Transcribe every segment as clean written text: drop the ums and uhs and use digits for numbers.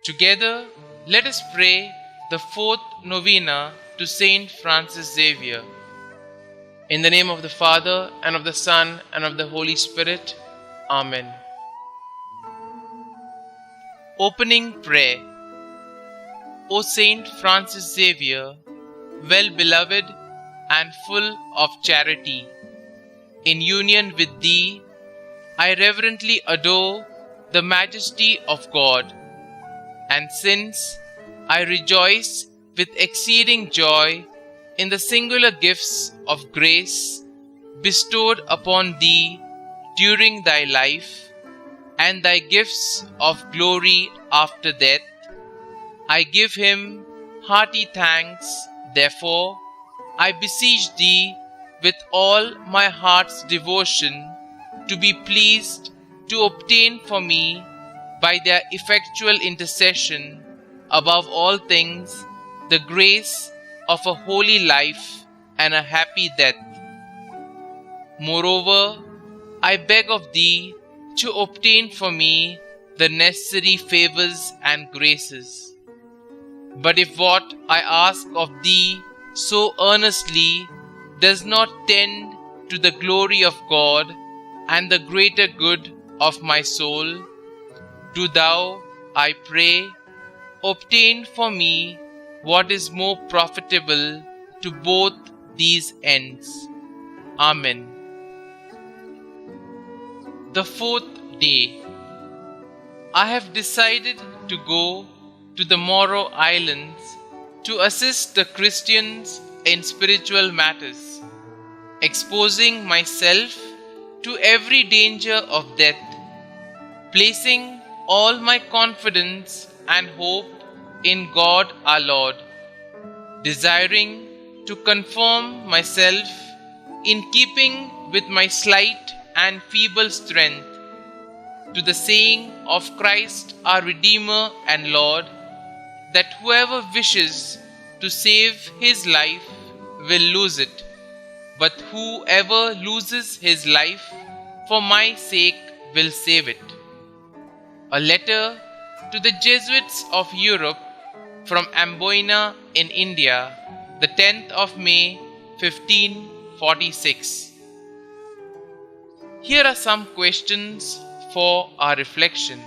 Together, let us pray the fourth novena to St Francis Xavier. In the name of the Father, and of the Son, and of the Holy Spirit. Amen. Opening Prayer. O St Francis Xavier, well-beloved and full of charity, in union with Thee, I reverently adore the majesty of God, and since I rejoice with exceeding joy in the singular gifts of grace bestowed upon Thee during Thy life, and Thy gifts of glory after death, I give Him hearty thanks. Therefore, I beseech Thee with all my heart's devotion to be pleased to obtain for me, by their effectual intercession, above all things, the grace of a holy life and a happy death. Moreover, I beg of Thee to obtain for me the necessary favors and graces. But if what I ask of Thee so earnestly does not tend to the glory of God and the greater good of my soul, do Thou, I pray, obtain for me what is more profitable to both these ends. Amen. The fourth day. I have decided to go to the Moro Islands to assist the Christians in spiritual matters, exposing myself to every danger of death, placing all my confidence and hope in God our Lord, desiring to conform myself in keeping with my slight and feeble strength to the saying of Christ our Redeemer and Lord, that whoever wishes to save his life will lose it, but whoever loses his life for my sake will save it. A letter to the Jesuits of Europe from Amboina in India, the 10th of May, 1546. Here are some questions for our reflection.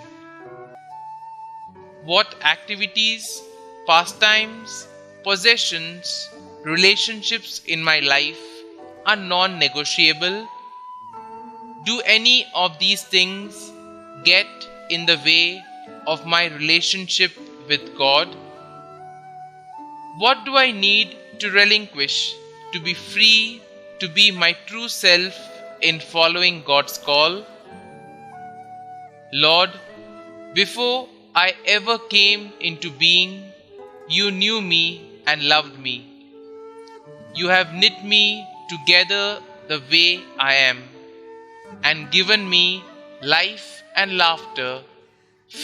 What activities, pastimes, possessions, relationships in my life are non-negotiable? Do any of these things get in the way of my relationship with God? What do I need to relinquish to be free to be my true self in following God's call? Lord, before I ever came into being, You knew me and loved me. You have knit me together the way I am, and given me life and laughter,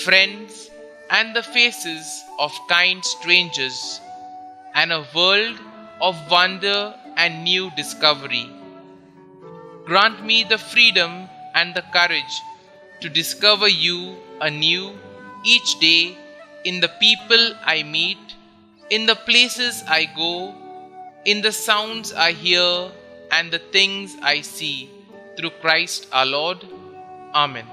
friends and the faces of kind strangers, and a world of wonder and new discovery. Grant me the freedom and the courage to discover You anew each day in the people I meet, in the places I go, in the sounds I hear and the things I see, through Christ our Lord. Amen.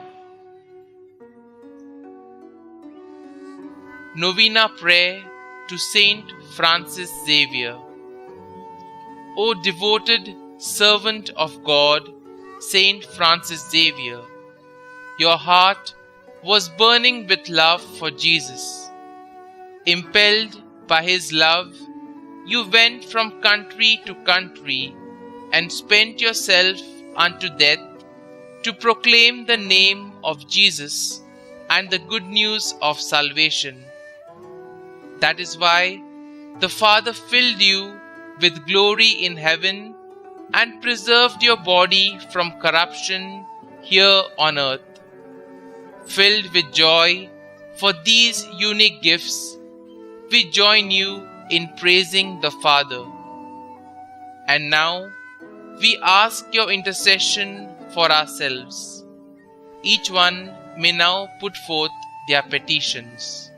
Novena Prayer to St Francis Xavier. O devoted servant of God, St Francis Xavier, your heart was burning with love for Jesus. Impelled by His love, you went from country to country and spent yourself unto death to proclaim the name of Jesus and the good news of salvation. That is why the Father filled you with glory in heaven and preserved your body from corruption here on earth. Filled with joy for these unique gifts, we join you in praising the Father. And now we ask your intercession for ourselves. Each one may now put forth their petitions.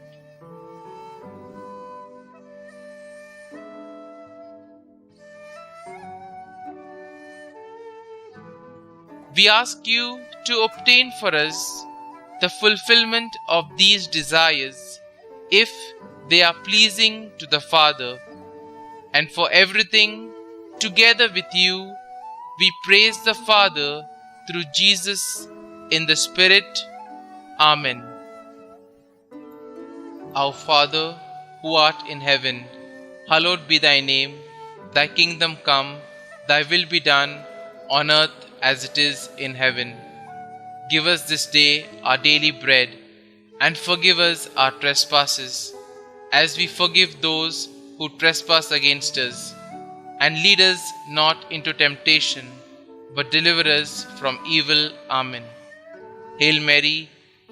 We ask you to obtain for us the fulfillment of these desires, if they are pleasing to the Father. And for everything, together with you, we praise the Father through Jesus in the Spirit. Amen. Our Father, who art in heaven, hallowed be thy name. Thy kingdom come, thy will be done, on earth as it is in heaven. Give us this day our daily bread, and forgive us our trespasses, as we forgive those who trespass against us. And lead us not into temptation, but deliver us from evil. Amen. Hail Mary,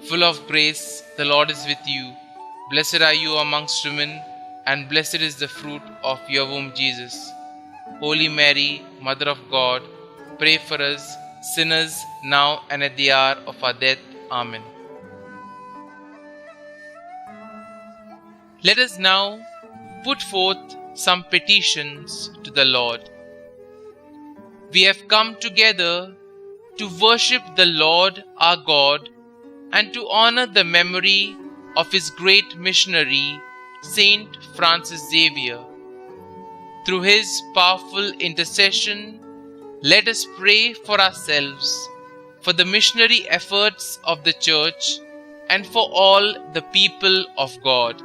full of grace, the Lord is with you. Blessed are you amongst women, and blessed is the fruit of your womb, Jesus. Holy Mary, Mother of God, pray for us sinners, now and at the hour of our death. Amen. Let us now put forth some petitions to the Lord. We have come together to worship the Lord our God and to honor the memory of his great missionary, St Francis Xavier. Through his powerful intercession, let us pray for ourselves, for the missionary efforts of the Church, and for all the people of God.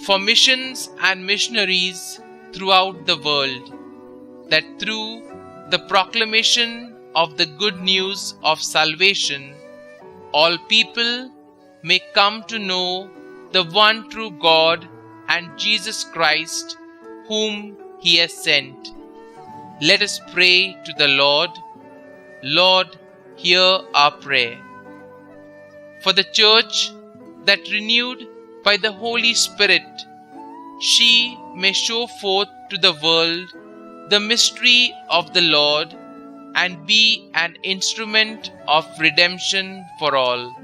For missions and missionaries throughout the world, that through the proclamation of the good news of salvation, all people may come to know the one true God and Jesus Christ, whom he has sent. Let us pray to the Lord. Lord, hear our prayer. For the Church, that renewed by the Holy Spirit, she may show forth to the world the mystery of the Lord and be an instrument of redemption for all.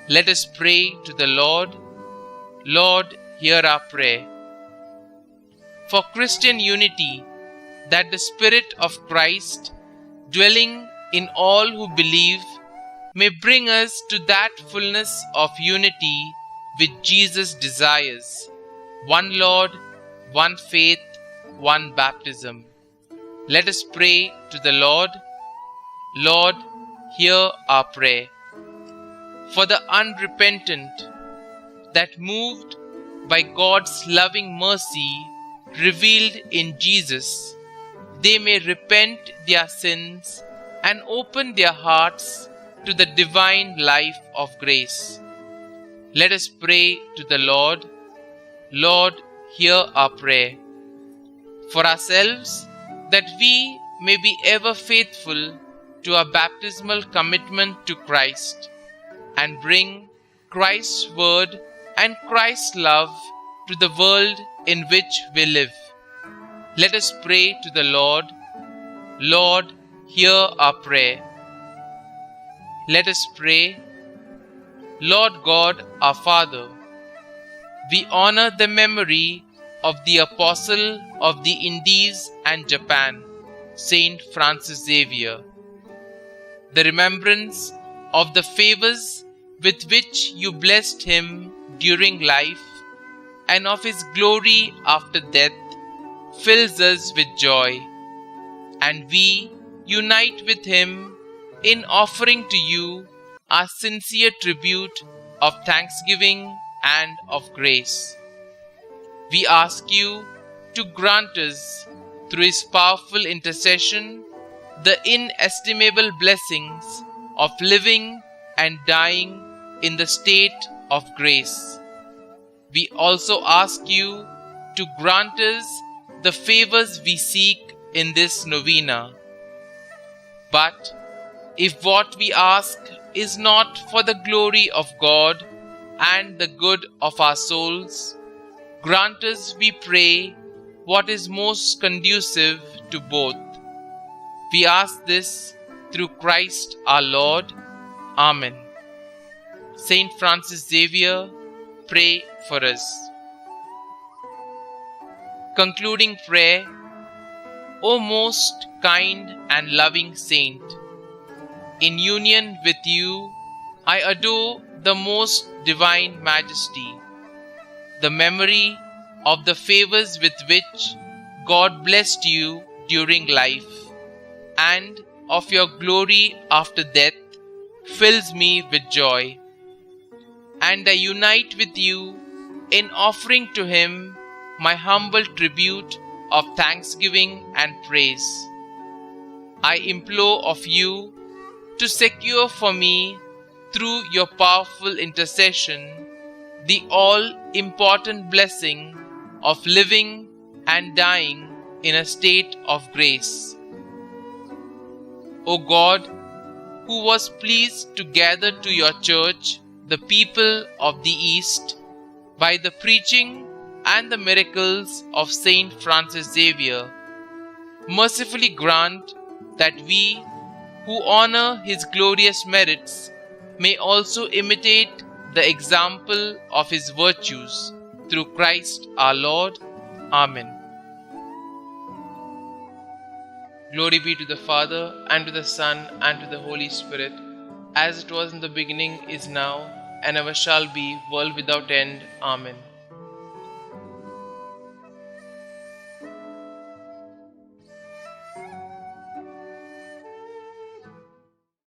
Let us pray to the Lord. Lord, hear our prayer. For Christian unity, that the Spirit of Christ, dwelling in all who believe, may bring us to that fullness of unity which Jesus desires. One Lord, one faith, one baptism. Let us pray to the Lord. Lord, hear our prayer. For the unrepentant, that moved by God's loving mercy revealed in Jesus, they may repent their sins and open their hearts to the divine life of grace. Let us pray to the Lord. Lord, hear our prayer. For ourselves, that we may be ever faithful to our baptismal commitment to Christ, and bring Christ's word and Christ's love to the world in which we live. Let us pray to the Lord. Lord, hear our prayer. Let us pray. Lord God, our Father, we honor the memory of the Apostle of the Indies and Japan, St Francis Xavier. The remembrance of the favors with which you blessed him during life and of his glory after death fills us with joy, and we unite with him in offering to you our sincere tribute of thanksgiving and of grace. We ask you to grant us, through his powerful intercession, the inestimable blessings of living and dying in the state of grace. We also ask you to grant us the favors we seek in this novena. But if what we ask is not for the glory of God and the good of our souls, grant us, we pray, what is most conducive to both. We ask this through Christ our Lord. Amen. St Francis Xavier, pray for us. Concluding prayer. O most kind and loving saint, in union with you, I adore the most divine majesty, the memory of the favors with which God blessed you during life, and of your glory after death fills me with joy. And I unite with you in offering to Him my humble tribute of thanksgiving and praise. I implore of you to secure for me, through your powerful intercession, the all-important blessing of living and dying in a state of grace. O God, who was pleased to gather to your church the people of the East by the preaching and the miracles of St Francis Xavier, mercifully grant that we, who honor his glorious merits, may also imitate the example of his virtues, through Christ our Lord. Amen. Glory be to the Father, and to the Son, and to the Holy Spirit, as it was in the beginning, is now, and ever shall be, world without end. Amen.